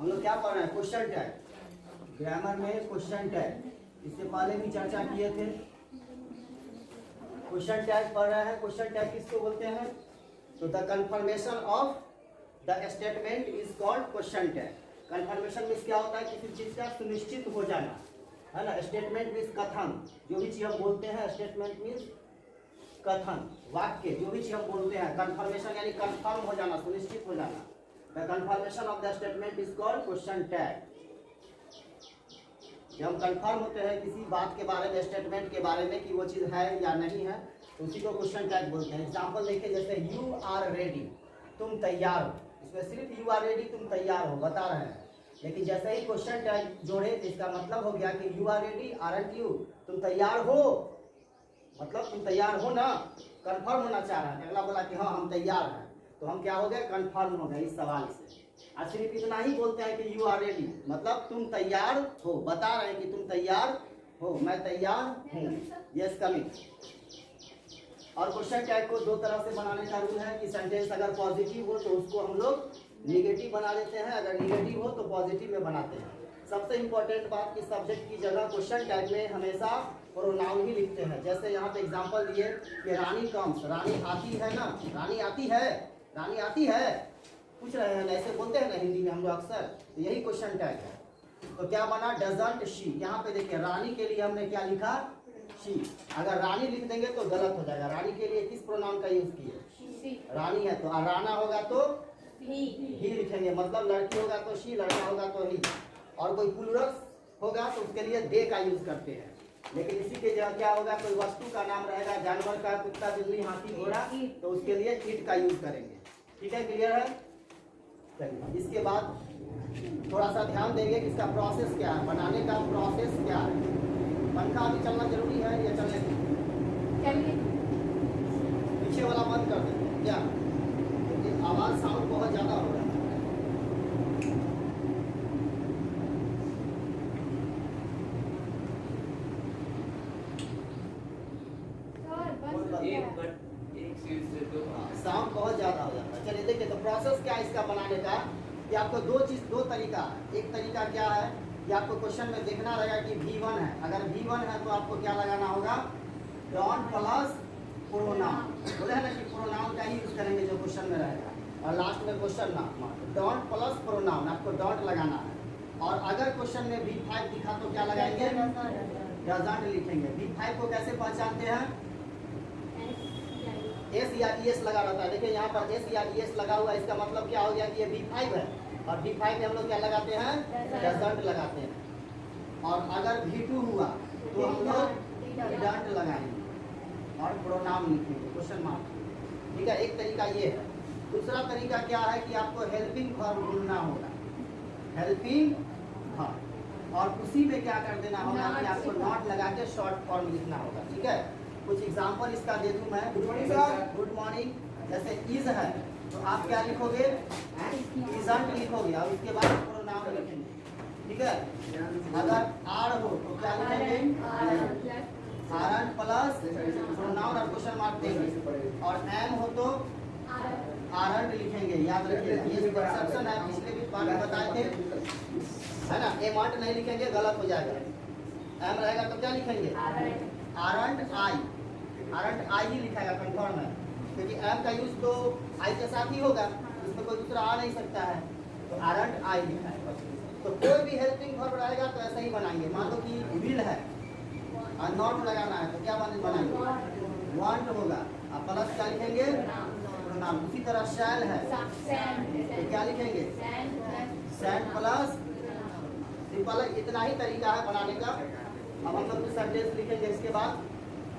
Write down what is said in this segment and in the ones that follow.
हम लोग क्या पढ़ रहे हैं? Question tag. ग्रामर में क्वेश्चन टैग इससे पहले भी चर्चा किए थे। क्वेश्चन टैग पढ़ रहे हैं। क्वेश्चन टैग किसको बोलते हैं? तो the confirmation of the statement is called question tag. Confirmation means क्या होता है? किसी चीज का सुनिश्चित हो जाना, है ना। स्टेटमेंट मीन्स कथन, जो भी चीज हम बोलते हैं। स्टेटमेंट मीन्स कथन, वाक्य, जो भी चीज हम बोलते हैं। कंफर्मेशन यानी कंफर्म हो जाना, सुनिश्चित हो जाना। The confirmation of the statement is called question tag. जब हम कंफर्म होते हैं किसी बात के बारे में, स्टेटमेंट के बारे में कि वो चीज है या नहीं है, तो उसी को क्वेश्चन टैग बोलते हैं। एग्जाम्पल देखिए, जैसे यू आर रेडी, तुम तैयार हो। इसमें सिर्फ यू आर रेडी, तुम तैयार हो बता रहे हैं। लेकिन जैसे ही क्वेश्चन टैग जोड़े तो इसका मतलब हो गया कि you are ready, aren't you, तुम तैयार हो, मतलब तुम तैयार हो ना, कंफर्म होना चाह रहा है। अगला बोला कि हाँ हम तैयार हैं, तो हम क्या हो गए? कंफर्म हो गए इस सवाल से। और सिर्फ इतना ही बोलते हैं कि यू आर रेडी, मतलब तुम तैयार हो, बता रहे हैं कि तुम तैयार हो, मैं तैयार हूँ, यस कमिंग। और क्वेश्चन टैग को दो तरह से बनाने का रूल है कि सेंटेंस अगर पॉजिटिव हो तो उसको हम लोग निगेटिव बना लेते हैं, अगर निगेटिव हो तो पॉजिटिव में बनाते हैं। सबसे इंपॉर्टेंट बात कि सब्जेक्ट की जगह क्वेश्चन टैग में हमेशा प्रोनाउन ही लिखते हैं। जैसे यहाँ पे एग्जांपल दिए कि रानी कम्स, रानी आती है ना, रानी आती है, रानी आती है, पूछ रहे हैं ना, ऐसे बोलते हैं ना हिंदी में हम लोग अक्सर, तो यही क्वेश्चन टैग है। तो क्या बना? Doesn't she. यहाँ पे देखिए रानी के लिए हमने क्या लिखा? शी। अगर रानी लिख देंगे तो गलत हो जाएगा। रानी के लिए किस प्रोनाउन का यूज किए? रानी है तो राना होगा तो ही लिखेंगे, मतलब लड़की होगा तो शी, लड़का होगा तो ही। और कोई प्लूरल होगा तो उसके लिए दे का यूज करते हैं। लेकिन इसी के जगह क्या होगा? कोई वस्तु का नाम रहेगा, जानवर का, कुत्ता, बिल्ली, हाथी, घोड़ा, तो उसके लिए इट का यूज करेंगे। ठीक है, क्लियर है? चलिए, इसके बाद थोड़ा सा ध्यान देंगे कि इसका प्रोसेस क्या है, बनाने का प्रोसेस क्या है। पंखा अभी चलना जरूरी है या चलने दीजिए? पीछे वाला बंद कर देंगे क्या? क्योंकि आवाज साउंड बहुत ज्यादा हो रहा है। साउंड बहुत ज्यादा हो जाता है। चलिए देखिए, तो प्रोसेस क्या है इसका बनाने का कि आपको दो तरीका है। एक तरीका क्या है कि आपको क्वेश्चन में देखना रहेगा कि V1 है। अगर V1 है तो आपको क्या लगाना होगा? Don't plus pronoun. बोले है ना कि प्रोनाउन का ही यूज करेंगे जो क्वेश्चन में रहेगा, और लास्ट में क्वेश्चन नाम। डॉन्ट प्लस प्रोनाउन, आपको डॉन्ट लगाना है। और अगर क्वेश्चन में V5 दिखा तो क्या लगाएंगे? डजंट लिखेंगे। V5 को कैसे पहचानते हैं? एस या ES लगा रहता है। देखिए यहाँ पर एस या ES लगा हुआ है, इसका मतलब क्या हो गया कि ये V5 है। और V5 में हम लोग क्या लगाते हैं? डजंट लगाते हैं। और अगर V2 हुआ तो हम लोग डजंट लगाएंगे और प्रोनाउन लिखेंगे, क्वेश्चन मार्क। ठीक है, एक तरीका ये है। दूसरा तरीका क्या है कि आपको हेल्पिंग वर्ब ढूंढना होगा, हेल्पिंग वर्ब, और उसी में क्या कर देना होगा कि आपको नॉट लगा के शॉर्ट फॉर्म लिखना होगा। ठीक है, कुछ एग्जांपल इसका दे दूं मैं। Good morning sir. Good morning. जैसे इज है तो आप क्या लिखोगे? इजंट लिखोगे, और उसके बाद प्रोनाउन लिखेंगे। ठीक है, अगर आर हो तो क्या लिखेंगे? आरंट प्लस प्रोनाउन और क्वेश्चन मार्क देंगे। और एम हो तो आरंट लिखेंगे, याद रखिएगा। ये एक्सेप्शन है, पिछले भी बार में बताए थे, है ना। एमंट नहीं लिखेंगे, गलत हो जाएगा। एम रहेगा तो क्या लिखेंगे? आरंट आई, आरंट आई ही लिखेगा, कंफर्म है, क्योंकि एम का यूज तो आई के साथ ही होगा, इसमें कोई दूसरा आ नहीं सकता है, तो आरंट आई लिखा है। तो कोई भी हेल्पिंग वर्ब रहेगा तो ऐसे ही बनाएंगे। मान लो कि विल है और नॉट लगाना है तो क्या बनाएंगे? वांट होगा, आप प्लस क्या लिखेंगे? प्रोनाउन। उसी तरह शैल है तो क्या लिखेंगे? Sand plus simple. इतना ही तरीका है बनाने का। अब हम लोग सेंटेंस लिखेंगे। इसके बाद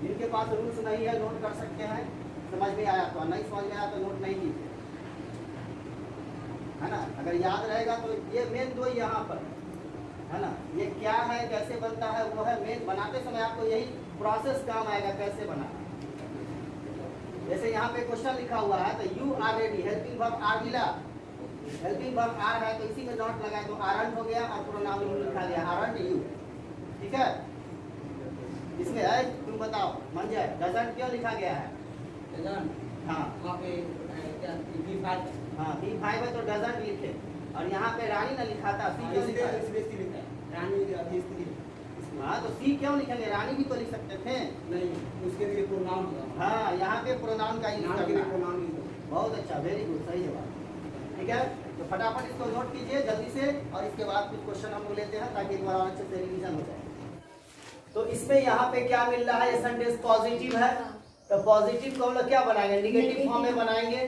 जिनके पास रूल्स नहीं है नोट कर सकते हैं, समझ में आया तो, नहीं समझ में आया तो नोट नहीं कीजिए, है ना। अगर याद रहेगा तो ये मेन दो यहाँ पर, है ना। ये क्या है, कैसे बनता है, वो है मेन। बनाते समय आपको यही प्रोसेस काम आएगा, कैसे बनाना। जैसे यहाँ पे क्वेश्चन लिखा हुआ है तो you are ready, helping verb are मिला, हेल्पिंग वर्ब आर है तो इसी में नॉट लगाए तो आरंट हो गया और प्रोनाउन यू लिखा गया, आरंट यू। ठीक है, इसमें है, तुम बताओ मन जाए, डजंट क्यों लिखा गया है? डजंट, हाँ वहाँ पे क्या V5 है तो डजंट लिखे। और यहाँ पे रानी ना लिखा था, सी क्यों लिखा है? हाँ तो सी क्यों लिखेंगे, रानी भी तो लिख सकते थे। नहीं, उसके लिए प्रोनाउन होगा। हाँ यहाँ पे प्रोनाउन का यूज नाम के करना लिए है। प्रोनाउन यूज होगा। बहुत अच्छा, वेरी गुड, सही जवाब। ठीक है, तो फटाफट इसको नोट कीजिए जल्दी से, और इसके बाद कुछ क्वेश्चन हम लोग लेते हैं ताकि दोबारा अच्छे से रिवीजन हो जाए। तो इसमें यहाँ पे क्या मिल रहा है, ये सेंटेंस पॉजिटिव है, तो पॉजिटिव को हम लोग क्या बनाएंगे, निगेटिव फॉर्म में बनाएंगे।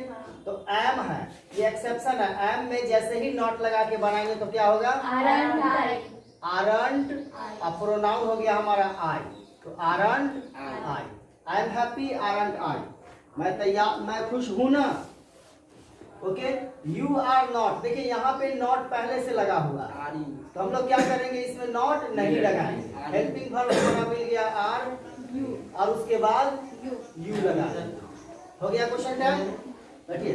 तो एम है, ये एक्सेप्शन है, एम में जैसे ही नॉट लगा के बनाएंगे तो क्या होगा, आरंट, और प्रोनाउन हो गया हमारा आई, तो aren't I, I am happy, aren't I, मैं तैयार, मैं खुश हूं ना। ओके, यू आर नॉट, देखिए यहाँ पे नॉट पहले से लगा हुआ है, तो हम लोग क्या करेंगे, इसमें नॉट नहीं लगाएंगे, हेल्पिंग वर्ब हमारा मिल गया आर, और उसके बाद यू लगा देंगे। हो गया क्वेश्चन टैग, बैठिए।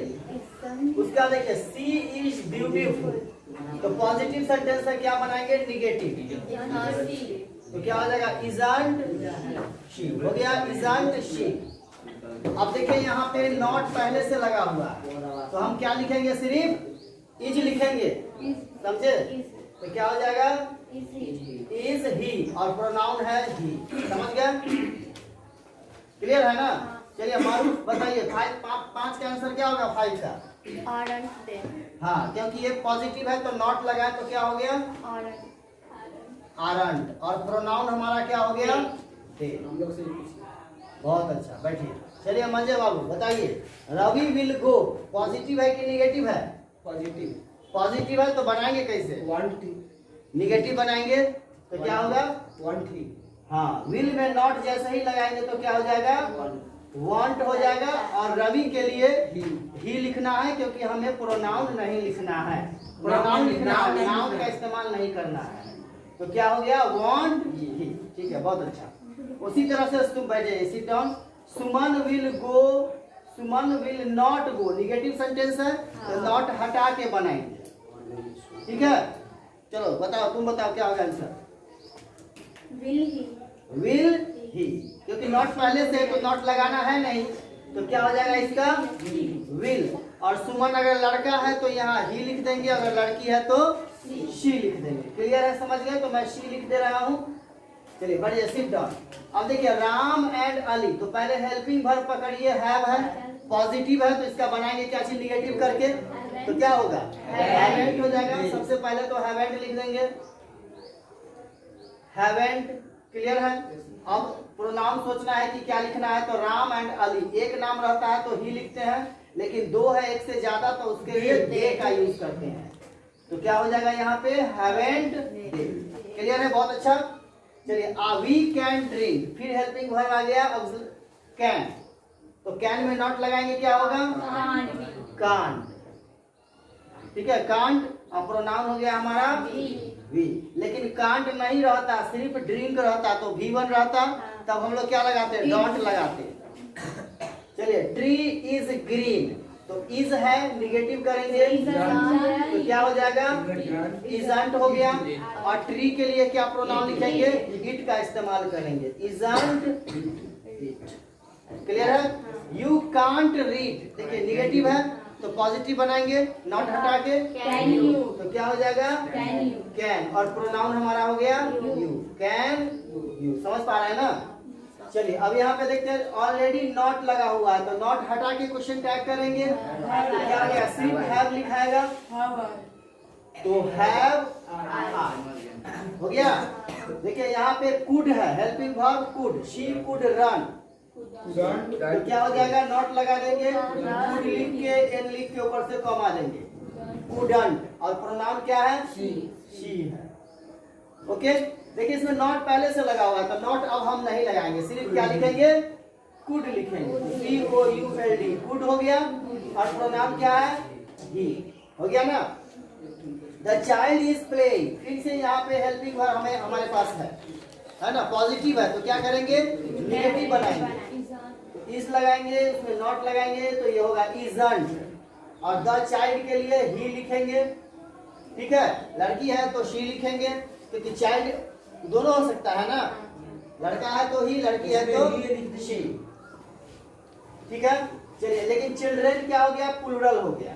उसका देखिए, सी इज ब्यूटीफुल, तो पॉजिटिव सेंटेंस है, क्या बनाएंगे, निगेटिव, तो क्या हो जाएगा, इजंट शी, हो गया इजंट शी। अब देखिए यहाँ पे नॉट पहले से लगा हुआ है, तो हम क्या लिखेंगे, सिर्फ इज लिखेंगे, समझे, तो क्या हो जाएगा, इज ही, और प्रोनाउन है ही, समझ गया, क्लियर है ना। चलिए मारूफ बताइए, 5 का आंसर क्या होगा, 5 का, हाँ क्योंकि ये पॉजिटिव है तो नॉट लगाए तो क्या हो गया, आरंट, और प्रोनाउन हमारा क्या हो गया, दे। हम लोग से ये पूछिए। बहुत अच्छा, बैठिए। चलिए मंजय बाबू बताइए, रवि विल गो पॉजिटिव है कि निगेटिव है, पॉजिटिव, पॉजिटिव है तो बनाएंगे कैसे, वांट, निगेटिव बनाएंगे तो क्या होगा, वांट ही, हाँ, विल में नॉट जैसे ही लगाएंगे तो क्या हो जाएगा, वांट हो जाएगा, और रवि के लिए ही लिखना है क्योंकि हमें प्रोनाउन नहीं लिखना है, प्रोनाउन लिखना है, नाउन का इस्तेमाल नहीं करना है, तो क्या हो गया, वांट ही। ठीक है, बहुत अच्छा। उसी तरह से तुम बैठे, इसी term, Suman will go, Suman will not go, negative sentence है तो नॉट हटा के बनाएंगे, ठीक है। चलो बताओ, तुम बताओ क्या होगा आंसर, विल ही, क्योंकि नॉट पहले से तो नॉट लगाना है नहीं, तो क्या हो जाएगा इसका, विल, और सुमन अगर लड़का है तो यहाँ ही लिख देंगे, अगर लड़की है तो शी लिख देंगे, क्लियर है, समझ गए, तो मैं शी लिख दे रहा हूँ। चलिए बढ़िए, सिट डाउन। अब देखिए, राम एंड अली, तो पहले हेल्पिंग वर्ब पकड़िए, हैव है, पॉजिटिव है तो इसका बनाएंगे क्या चीज, निगेटिव करके, तो क्या होगा, हैवेंट हो जाएगा। सबसे पहले तो हैवेंट लिख देंगे, हैवेंट, क्लियर है। अब प्रोनाउन सोचना है कि क्या लिखना है, तो राम एंड अली, एक नाम रहता है तो ही लिखते हैं, लेकिन 2 है, एक से ज्यादा, तो उसके लिए दे का यूज करते हैं, तो क्या हो जाएगा यहाँ पे, हैवेंट दे, क्लियर है, बहुत अच्छा। चलिए, वी कैन ड्रिंक, फिर हेल्पिंग वर्ब आ गया, अब कैन, तो कैन में नॉट लगाएंगे, क्या होगा, कांट, ठीक है, कांट, और प्रोनाउन हो गया हमारा वी, लेकिन कांट नहीं रहता, सिर्फ ड्रिंक रहता तो V1 रहता, तब हम लोग क्या लगाते, डॉट लगाते। चलिए, ट्री इज ग्रीन, तो इज है, निगेटिव करेंगे, तो क्या हो जाएगा, इजंट हो गया, और ट्री के लिए क्या प्रोनाउन लिखेंगे, इट का इस्तेमाल करेंगे, इजंट इट, क्लियर है। यू कांट रीड, देखिए निगेटिव है तो पॉजिटिव बनाएंगे, नॉट हटा के, तो क्या हो जाएगा, कैन, और प्रोनाउन हमारा हो गया यू, कैन यू, समझ पा रहे हैं ना। चलिए, अब यहाँ पे देखते हैं, ऑलरेडी नॉट लगा हुआ है, तो नॉट हटा के क्वेश्चन टैग करेंगे, तो क्या हो गया, सिर्फ हैव लिखाएगा, तो हैव हो गया। देखिए यहाँ पे कुड है, helping verb could, she could run, तो क्या हो जाएगा, नॉट लगा देंगे, कुड लिख के, एन लिख के ऊपर से कॉमा देंगे, कुडंट, और प्रोनाउन क्या है, शी है, ओके। देखिए इसमें नॉट पहले से लगा हुआ है, तो नॉट अब हम नहीं लगाएंगे, सिर्फ क्या लिखेंगे, कुड लिखेंगे, COULD, कुड हो गया, और प्रोनाउन क्या है, ही, हो गया ना। द चाइल्ड इज प्लेइंग, फिर से यहाँ पे हेल्पिंग वर्ब हमें हमारे पास है ना, पॉजिटिव है तो क्या करेंगे, निगेटिव बनाएंगे, इज लगाएंगे, उसमें नॉट लगाएंगे, तो ये होगा इजंट, और द चाइल्ड के लिए ही लिखेंगे, ठीक है, लड़की है तो शी लिखेंगे, क्योंकि चाइल्ड दोनों हो सकता है ना, लड़का है तो ही, लड़की है तो शी, ठीक है। चलिए, लेकिन चिल्ड्रेन क्या हो गया, प्लूरल हो गया।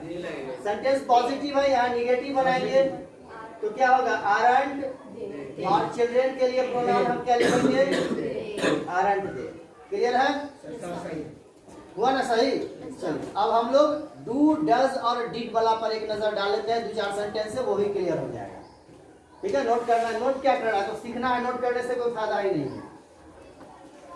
सेंटेंस पॉजिटिव है, यहाँ निगेटिव बनाएंगे तो क्या होगा, आरंट। और चिल्ड्रेन के लिए प्रोनाउन हम क्या लिखेंगे, आरंट दे। क्लियर है, हुआ ना सही। चलिए अब हम लोग डू, डज और डिड वाला पर एक नजर डाल लेते हैं। 2-4 सेंटेंस है, वो भी क्लियर हो जाएगा। ठीक है, नोट करना है। नोट क्या करना है, तो सीखना है, नोट करने से कोई फायदा ही नहीं है।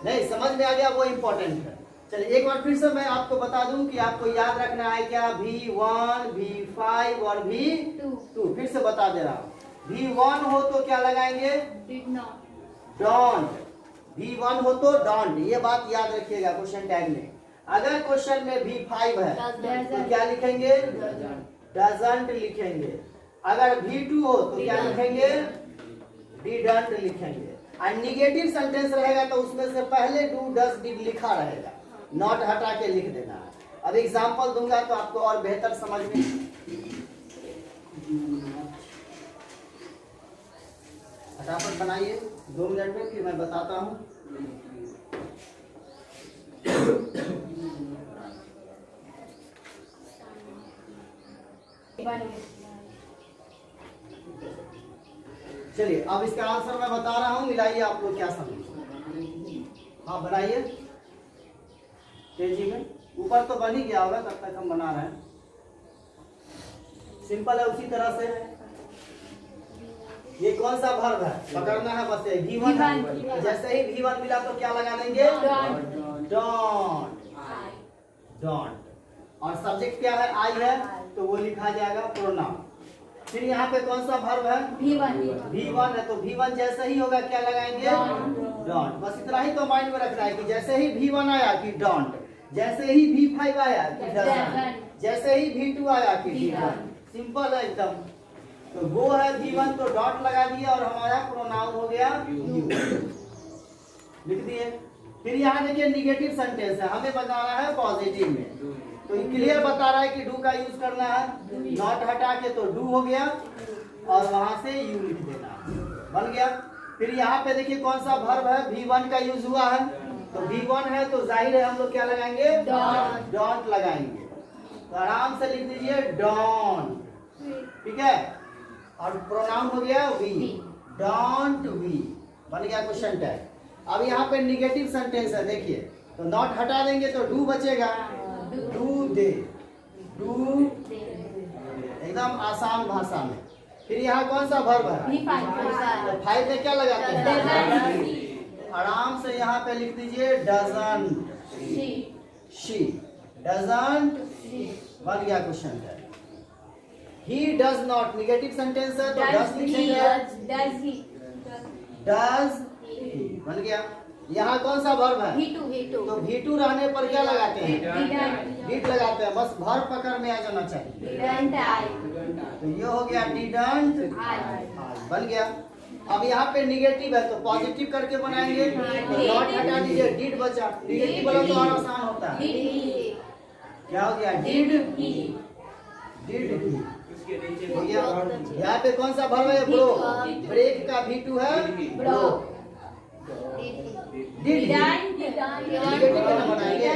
नहीं समझ में आ गया, वो इंपॉर्टेंट है। चलिए एक बार फिर से मैं आपको बता दूं कि आपको याद रखना है क्या, V1, V5 और V2। फिर से बता दे रहा हूँ, V1 हो तो क्या लगाएंगे, डोंट। V1 हो तो डोंट, ये बात याद रखिएगा क्वेश्चन टैग में। अगर क्वेश्चन में V5 है तो क्या लिखेंगे, डजंट लिखेंगे। अगर V2 हो तो क्या लिखेंगे, डिडंट लिखेंगे। और निगेटिव सेंटेंस रहेगा तो उसमें से पहले डू, डज, डिड लिखा रहेगा, नॉट हटा के लिख देना है। अब एग्जांपल दूंगा तो आपको और बेहतर समझ में। फटाफट बनाइए 2 मिनट में, फिर मैं बताता हूँ। चलिए अब इसका आंसर मैं बता रहा हूँ, मिलाइए आप लोग क्या समझ। हाँ बनाइए तेजी में, ऊपर तो बन ही गया होगा, तब तक हम बना रहे हैं। सिंपल है, उसी तरह से ये कौन सा वर्ब है, पकड़ना है बस। V1 है, जैसे ही V1 मिला तो क्या लगा देंगे, डोंट। डोंट। और सब्जेक्ट क्या है, आई है, तो वो लिखा जाएगा प्रोनाउन। फिर यहाँ पे कौन सा वर्ब है, V1 है, तो V1 जैसे ही होगा क्या लगाएंगे, डोंट। बस इतना ही तो माइंड में रखना है कि जैसे ही V1 आया कि डोंट, जैसे ही V5 आया कि डजंट, जैसे ही V2 आया कि डिडंट। सिंपल है एकदम। तो वो है V1 तो डॉट लगा दिया और हमारा प्रोनाउन हो गया यू, लिख दिए। फिर यहाँ देखिए निगेटिव सेंटेंस है, हमें बताना है पॉजिटिव में। तो क्लियर बता रहा है कि डू का यूज करना है, नॉट हटा के तो डू हो गया और वहां से यू लिख देना, बन गया। फिर यहाँ पे देखिए कौन सा वर्ब है, V1 का यूज हुआ है, तो V1 है तो जाहिर है हम लोग क्या लगाएंगे, डोंट लगाएंगे। तो आराम से लिख दीजिए डोंट, ठीक है। और प्रोनाउन हो गया वी, डोंट वी, बन गया क्वेश्चन टैग। अब यहाँ पे निगेटिव सेंटेंस है, देखिए तो नॉट हटा देंगे तो डू बचेगा, डू दे, डू एकदम आसान भाषा में। फिर यहाँ कौन सा वर्ब है, तो 5 में क्या लगाते हैं, आराम से यहाँ पे लिख दीजिए डजंट, शी डजंट, बन गया question tag. He does not, negative sentence है तो डज लिखेंगे, डज ही, बन गया। यहाँ कौन सा वर्ब है, तो V2 रहने पर क्या लगाते हैं, डिड लगाते हैं, बस वर्ब पकड़ में आ जाना चाहिए। तो ये हो गया डिडंट, बन गया। अब यहाँ पे निगेटिव है तो पॉजिटिव करके बनाएंगे, नॉट हटा दीजिए, डिड बचा। निगेटिव वाला तो और आसान होता है, क्या हो गया, डिड, डिड ही हो गया। यहाँ पे कौन सा वर्ब है, ब्रो, ब्रेक का V2 है ब्रो, डिड निगेटिव वाला बनाएंगे,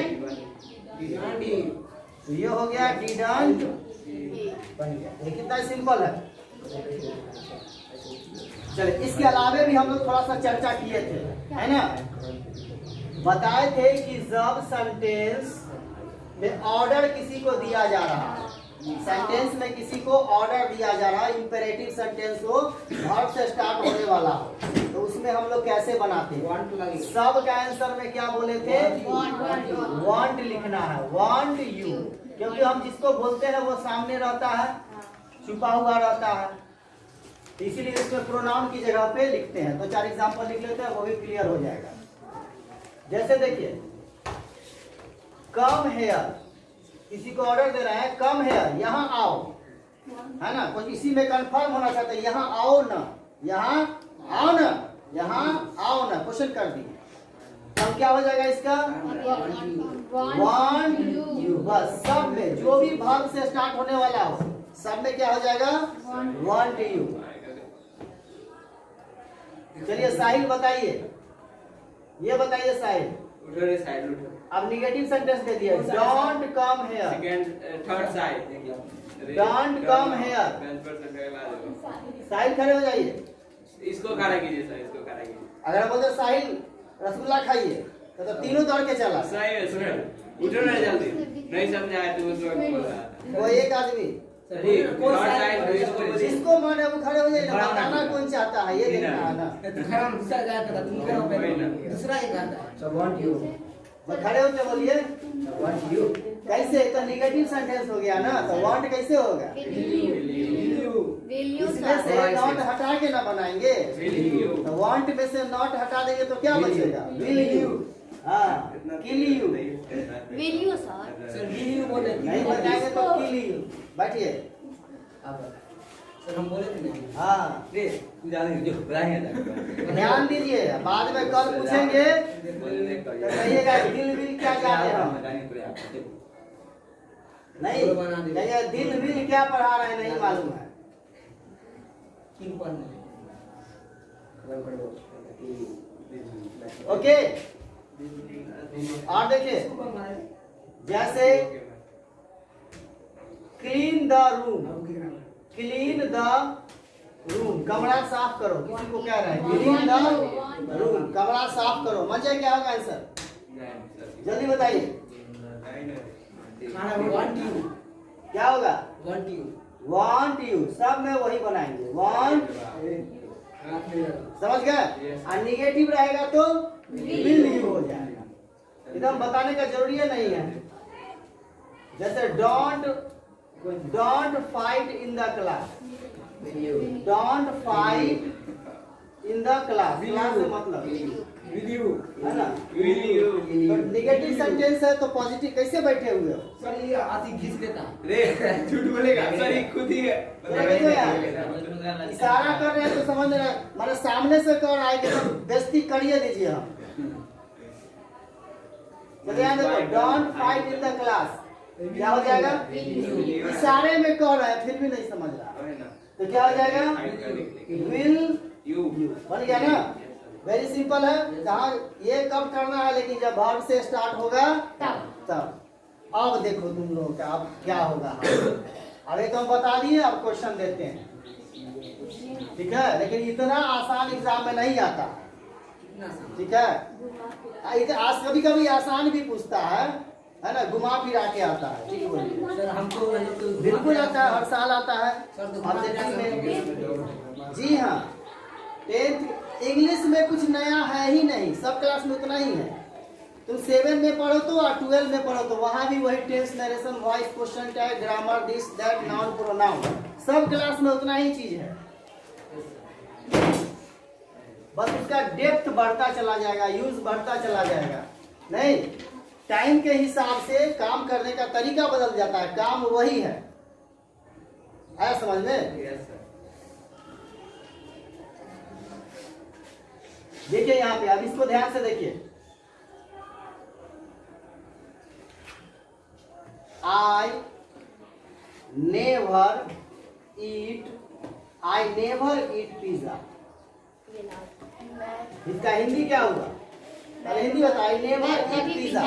तो ये हो गया डिडंट, बन गया। ये कितना सिंपल है। चलिए इसके अलावे भी हम लोग थोड़ा सा चर्चा किए थे, है ना। बताए थे कि जब सेंटेंस में ऑर्डर किसी को दिया जा रहा है, सेंटेंस में किसी को ऑर्डर दिया जा रहा है, इंपेरेटिव सेंटेंस हो, वर्ब से स्टार्ट होने वाला हो, तो उसमें हम लोग कैसे बनाते हैं। सब का आंसर में क्या बोले थे, वांट लिखना है, वांट यू, क्योंकि हम जिसको बोलते हैं वो सामने रहता है, छुपा हुआ रहता है, इसीलिए इसमें प्रोनाउन की जगह पे लिखते हैं। तो 4 एग्जांपल लिख लेते हैं, वो भी क्लियर हो जाएगा। जैसे देखिए कम हेयर, किसी को ऑर्डर दे रहा है, कम हेयर, यहाँ आओ, है ना। कुछ इसी में कंफर्म होना चाहते हैं, यहाँ आओ ना, यहाँ आओ ना, यहाँ आओ ना, क्वेश्चन कर दिए। तब क्या हो जाएगा इसका, वांट यू, बस सब में जो भी वर्ब से स्टार्ट होने वाला हो, सब में क्या हो जाएगा, वांट यू। चलिए साहिल बताइए, ये बताइए साहिल। अब निगेटिव सेंटेंस दे दिया, don't come here, second third side don't come here. Sahil खड़े हो जाइए। इसको खड़ा कीजिए सर, इसको खड़ा कीजिए। अगर बोलते साहिल रसगुल्ला खाइए तो तीनों दौड़ के चला। सही है सर, उठो ना जल्दी, नहीं समझा है तो उस वक्त बोल रहा था। वो एक आदमी थर्ड साइड इसको जिसको मन है वो खड़े हो जाइए, बताना कौन चाहता है ये देखना है ना। खड़ा दूसरा गाय का तुम करो पहले, दूसरा एक आता है। So want you, वो खड़े होके बोलिए want you, कैसे, तो निगेटिव सेंटेंस हो गया ना, तो वांट कैसे होगा? इसमें से नॉट हटा के ना बनाएंगे, तो वांट में से नॉट हटा देंगे तो क्या बचेगा? विल यू, हाँ, kill you, sir will you बोले नहीं बताएंगे तो किल यू। बैठिए। अब सर हम बोले थे नहीं। हाँ, रे तू जाने जो बताएंगे ध्यान दीजिए, बाद में कल पूछेंगे तो कहिएगा दिल विल क्या जाने हम, नहीं कहिएगा दिल विल क्या पढ़ा रहे हैं नहीं मालूम है। किन पढ़ने ओके, और देखिए जैसे clean the room, clean the room, कमरा साफ करो, किसी को कह रहा है क्लीन द रूम, कमरा साफ करो। मजे क्या होगा आंसर? जल्दी बताइए want you, क्या होगा? want you, वांट यू, सब में वही बनाएंगे, वांट, हाथ में लगा। समझ गए? और निगेटिव रहेगा तो विल यू हो जाएगा। एकदम बताने का जरूरी है नहीं है। जैसे don't fight in the class, don't fight in the class, class से मतलब Will you, है ना। विल यू तो निगेटिव सेंटेंस है तो पॉजिटिव कैसे बैठे हुए हो? सर ये आती घिस देता है। रे झूठ बोलेगा सर, ये खुद ही है। देखो यार, इशारा कर रहे हैं तो समझ रहे हैं, मतलब सामने से कर रहा है कि तो बेइज्जती करिए दीजिए हम। चलिए यहाँ देखो, don't fight in the class क्या हो जाएगा? इशारे में कह रहा है फिर भी नहीं समझ रहा, तो क्या हो जाएगा? विल यू बन गया ना। वेरी सिंपल है, जहाँ ये कब करना है, लेकिन जब वर्ब से स्टार्ट होगा तब। अब देखो तुम लोगों का अब क्या होगा। अरे तो हम बता दिए, अब क्वेश्चन देते हैं, ठीक है? लेकिन इतना आसान एग्जाम में नहीं आता, ठीक है? आज कभी कभी आसान भी पूछता है ना, घुमा फिरा के आता है। ठीक बोलिए सर हमको बिल्कुल आता है, हर साल आता है। सर तो ऑब्जेक्टिव में जी हाँ, 10th इंग्लिश में कुछ नया है ही नहीं, सब क्लास में उतना ही है। तुम 7 में पढ़ो तो और 12 में पढ़ो तो वहां भी वही tense, narration, voice, question tag, grammar, this that, noun, pronoun, सब क्लास में उतना ही चीज है। बस उसका डेप्थ बढ़ता चला जाएगा, यूज बढ़ता चला जाएगा। नहीं, टाइम के हिसाब से काम करने का तरीका बदल जाता है, काम वही है। आया समझ में? Yes sir. देखिए यहाँ पे, अब इसको ध्यान से देखिए। I never eat pizza। इसका हिंदी क्या होगा? पहले हिंदी बता। I never eat pizza।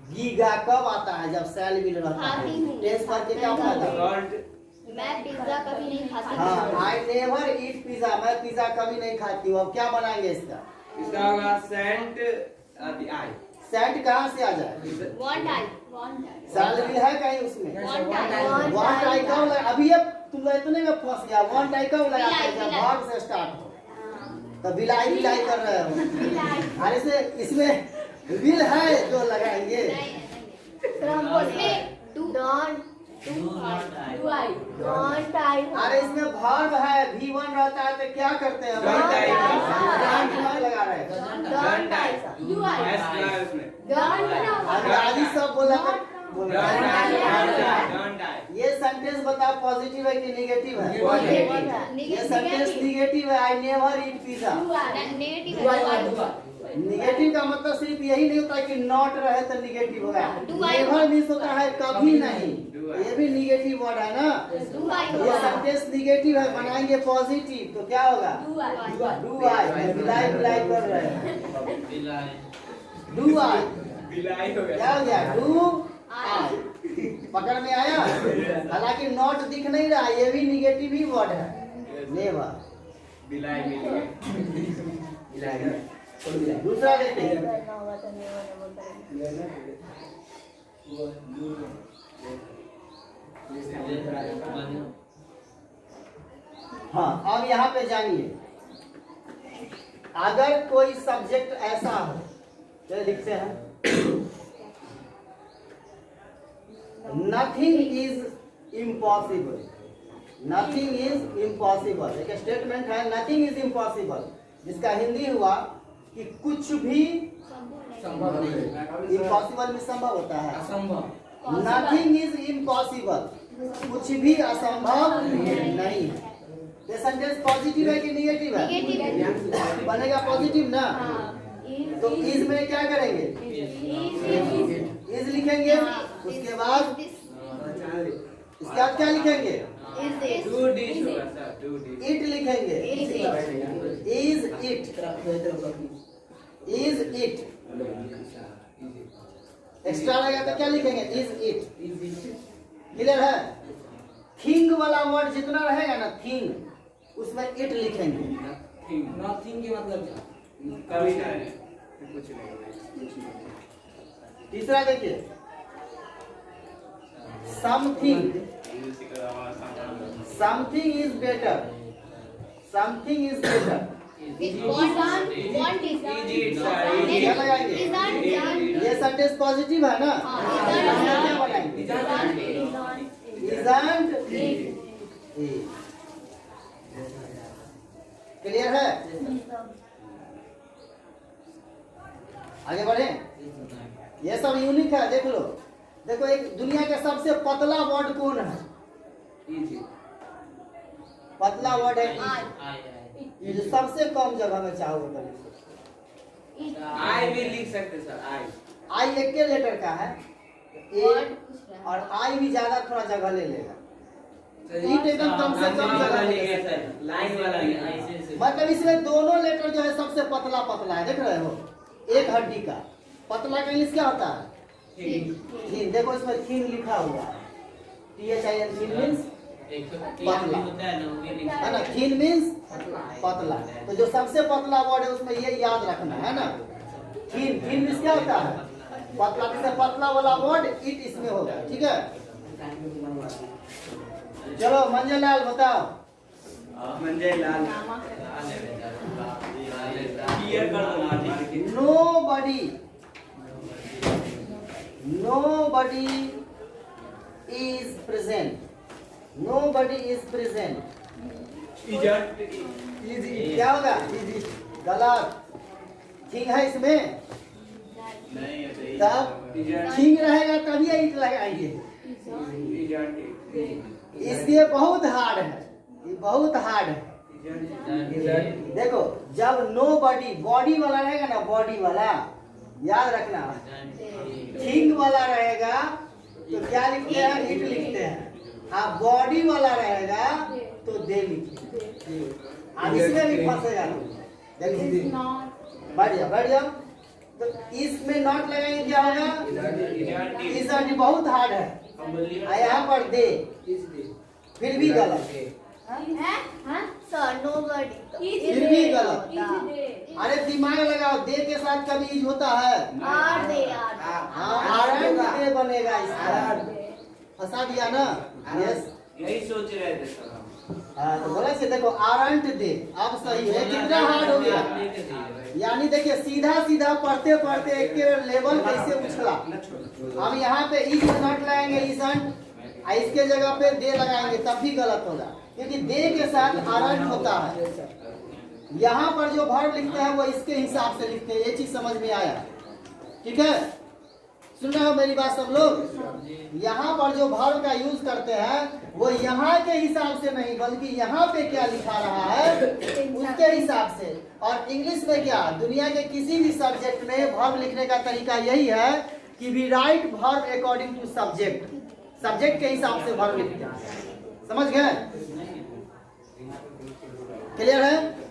Giga कब आता है? जब सैल मिल रहता है। टेस्ट करके क्या फायदा? डोंट मैं पिज्जा कभी नहीं खाती। हाँ, आई नेवर ईट पिज्जा, मैं पिज्जा कभी नहीं खाती हूँ। अब क्या बनाएंगे इसका? इसका होगा सेंट द आई। सेंट कहाँ से आ जाए? Want I? सैल भी है कहीं उसमें? वांट आई कब लगा? अभी अब तुम लोग इतने में फंस गया। वांट आई कब लगाते हैं? जब वर्ब से स्टार्ट हो। तो बिलाई कर रहे हो। अरे से इसमें विल है जो लगाएंगे। Don't I? अरे इसमें वर्ब है, V1 रहता है तो क्या करते हैं? Don't I? लगा रहे हैं। Don't I Do I? S लगा है उसमें। अंग्रेजी सब बोला था। Don't I don't I. ये सेंटेंस बताओ पॉजिटिव है कि नेगेटिव है? Negative. ये सेंटेंस नेगेटिव है। I never eat pizza. Negative. Negative का मतलब सिर्फ यही नहीं होता कि नॉट रहे तो नेगेटिव होगा। Do I? नेवर मीन्स होता है कभी नहीं। डू ये भी निगेटिव वर्ड है ना। Do I ये सेंटेंस निगेटिव है, बनाएंगे पॉजिटिव तो क्या होगा? Do I do I. बिलाई बिलाई कर रहे हैं। डू आई बिलाई हो क्या गया। हो गया? Do I. पकड़ में आया? हालांकि नॉट दिख नहीं रहा, ये भी निगेटिव ही वर्ड है। नेवर। बिलाई दूसरा देखिए। हाँ, अब यहाँ पे जानिए, अगर कोई सब्जेक्ट ऐसा हो, तो लिखते हैं nothing is impossible. Nothing is impossible एक स्टेटमेंट है, नथिंग इज इम्पॉसिबल, जिसका हिंदी हुआ कि कुछ भी संभव नहीं, इम्पॉसिबल में संभव होता है। असंभव। नथिंग इज इम्पॉसिबल, कुछ भी असंभव नहीं है। ये सेंटेंस पॉजिटिव है कि निगेटिव है? Negative। बनेगा पॉजिटिव ना। तो इज में क्या करेंगे? इज लिखेंगे, उसके बाद इसके बाद क्या लिखेंगे? डू डिश होगा सर, डू डिश। इट लिखेंगे। Is it. Is it extra रहेगा तो क्या लिखेंगे? Is it. क्लियर है? थिंग वाला वर्ड जितना रहेगा ना, थिंग, उसमें इट लिखेंगे। नथिंग के मतलब क्या? कभी नहीं, कुछ नहीं। तीसरा देखिए, something. Something is better. Something is better. क्या लगाएंगे? ये सेंटेंस पॉजिटिव है ना। क्या बनाएंगे? Isn't it? क्लियर है? आगे बढ़े। ये सब यूनिक है, देख लो। देखो, एक दुनिया का सबसे पतला वर्ड कौन है? पतला वर्ड है ये, जो सबसे कम जगह में चाहो तो लिखो। आई भी लिख सकते सर, आई। आई एक के लेटर का है, ए और आई भी ज्यादा थोड़ा जगह ले लेगा। ईट एकदम कम से कम जगह ले लेगा। लाइन वाला नहीं। मतलब इसमें दोनों लेटर जो है सबसे पतला पतला है, देख रहे हो? एक हड्डी का पतला का इंग्लिश क्या होता है? थीन। देखो इसमें थीन लिखा हुआ है, THIN। थीन मीन्स पतला है ना। थीन मीन्स पतला। तो जो सबसे पतला वर्ड है उसमें ये याद रखना है ना। थीन। थीन मीन्स क्या होता है? पतला। जैसे पतला वाला वर्ड इट इसमें होगा। ठीक है, चलो मंजय लाल बताओ। मंजय लाल। क्लियर कर दो। Nobody is present. Nobody is present. क्या होगा? गलत। ठीक है, इसमें तब ठीक रहेगा तभी ईट लगाएंगे। इसलिए बहुत हार्ड है, ये बहुत हार्ड है। देखो, जब नो बॉडी वाला रहेगा ना, बॉडी वाला याद रखना, थिंग वाला रहेगा तो क्या लिखते हैं? इट लिखते हैं। हाँ, बॉडी वाला रहेगा तो दे लिखते हैं। अब इसमें भी फंसेगा। देखिए, बैठ जाओ। तो इसमें नॉट लगाएंगे, क्या होगा? इज बहुत हार्ड है। यहाँ पर दे, फिर भी गलत। फिर भी गलत। अरे दिमाग लगाओ, दे के साथ कभी ईज होता है? आरंट दे बनेगा इसका। फंसा दिया ना? यस, यही सोच रहे थे सर हम। हाँ, तो बोला से देखो, आरंट दे। अब सही है, कितना हार्ड हो गया। यानी देखिए, सीधा सीधा पढ़ते पढ़ते एक के लेवल कैसे उछला। हम यहाँ पे इज नॉट लगाएंगे, इजंट, इसके जगह पे दे लगाएंगे तब भी गलत होगा, क्योंकि दे के साथ आरंट होता है। यहाँ पर जो वर्ब लिखते हैं वो इसके हिसाब से लिखते हैं। ये चीज समझ में आया? ठीक है, सुन रहे हो मेरी बात सब लोग? यहाँ पर जो वर्ब का यूज करते हैं वो यहाँ के हिसाब से नहीं, बल्कि यहाँ पे क्या लिखा रहा है उसके हिसाब से। और इंग्लिश में क्या, दुनिया के किसी भी सब्जेक्ट में वर्ब लिखने का तरीका यही है कि we write verb according to subject. Subject के हिसाब से वर्ब लिखते हैं। समझ गए? क्लियर है?